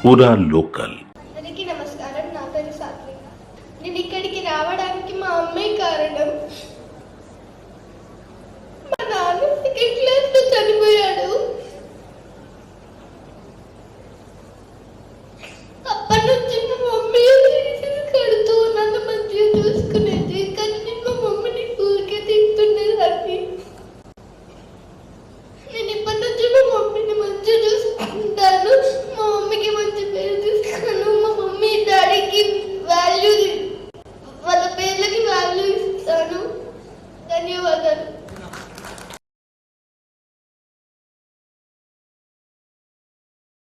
పూరా లోకల్. అందరికీ నమస్కారం. నా పేరు సాత్విక. నేను ఇక్కడికి రావడానికి మా అమ్మే కారణం. మా నాన్న సెకండ్ క్లాస్లో చనిపోయాడు. అప్పటి నుంచి మా మమ్మీ కడుతూ నన్ను మంచిగా చూసుకునేది. కానీ నేను మా మమ్మీని ఊరికే తింటుండేదాన్ని. నేను ఇప్పటి నుంచి మా మమ్మీని మంచిగా చూసుకుంటాను. మా మమ్మీకి మంచి పేరు తీస్తాను. మా మమ్మీ డాడీకి వాల్యూ, వాళ్ళ పేర్లకి వాల్యూ ఇస్తాను. ధన్యవాదాలు.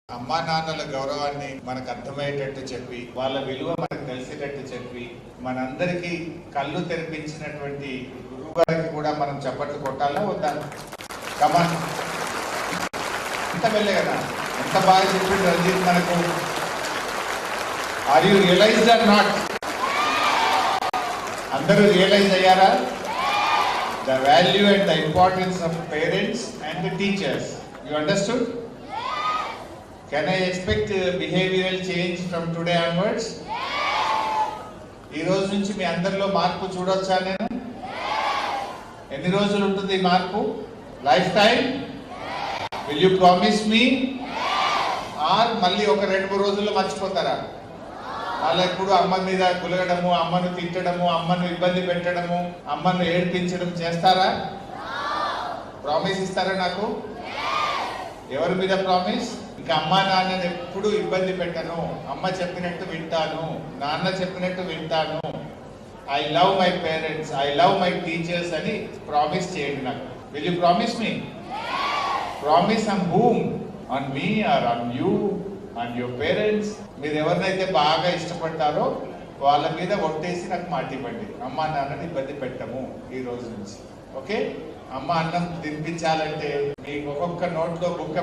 అమ్మా నాన్నల గౌరవాన్ని మనకు అర్థమయ్యేటట్టు చెప్పి, వాళ్ళ విలువ మనకు తెలిసేటట్టు చెప్పి, మనందరికీ కళ్ళు తెరిపించినటువంటి గురువు గారికి కూడా మనం చప్పట్లు కొట్టాలా వద్దా? కమాన్, ఎంత వెళ్ళే కదా, ఎంత బాగా చెప్పింది రంజిత్ మనకు. Are you realized or not? అందరూ రియలైజ్ అయ్యారా? The value and the importance of parents and the teachers. You understood? Can I expect behavioral change from today onwards? ఈ రోజు నుంచి మీ అందరిలో మార్పు చూడొచ్చా నేను? ఎన్ని రోజులు ఉంటుంది ఈ మార్పు? Life time? Will you promise me? Or మళ్ళీ ఒక 2-3 రోజుల్లో మర్చిపోతారా? అలా ఎప్పుడు అమ్మ మీద గులగడము, అమ్మను తిట్టడము, అమ్మను ఇబ్బంది పెట్టడము, అమ్మను ఏడ్పించడం చేస్తారా? ప్రామిస్ ఇస్తారా నాకు? ఎవరి మీద ప్రామిస్? ఇంకా అమ్మ నాన్నని ఎప్పుడు ఇబ్బంది పెట్టను, అమ్మ చెప్పినట్టు వింటాను, నాన్న చెప్పినట్టు వింటాను, I love my parents, I love my teachers అని ప్రామిస్ చేయండి నాకు. Will you promise me? Promise on whom? On me or on you, on your parents? మీరు ఎవరినైతే బాగా ఇష్టపడతారో వాళ్ళ మీద ఒట్టేసి నాకు మాట ఇవ్వండి. అమ్మ నాన్నని ఇబ్బంది పెట్టము ఈ రోజు నుంచి. ఓకే? అమ్మ అన్నం తినిపించాలంటే మీకు ఒక్కొక్క నోట్లో బుక్క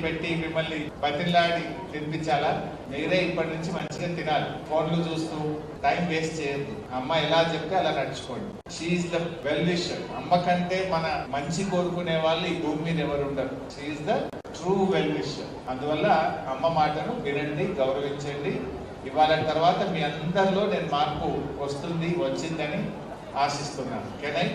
పెట్టి మిమ్మల్ని బతిలాడి తినిపించాలా? మీరే ఇప్పటి నుంచి మంచిగా తినాలి. ఫోన్లు చూస్తూ టైం వేస్ట్ చేయొద్దు. అమ్మ ఎలా చెప్తే అలా నడుచుకోండి. She's the well wisher. అమ్మ కంటే మన మంచి కోరుకునే వాళ్ళు ఈ భూమి మీద ఎవరు ఉండరు. She's the true well wisher. అందువల్ల అమ్మ మాటను వినండి, గౌరవించండి. ఇవాళ తర్వాత మీ అందరిలో నేను మార్పు వచ్చిందని ఆశిస్తున్నాను. Can I?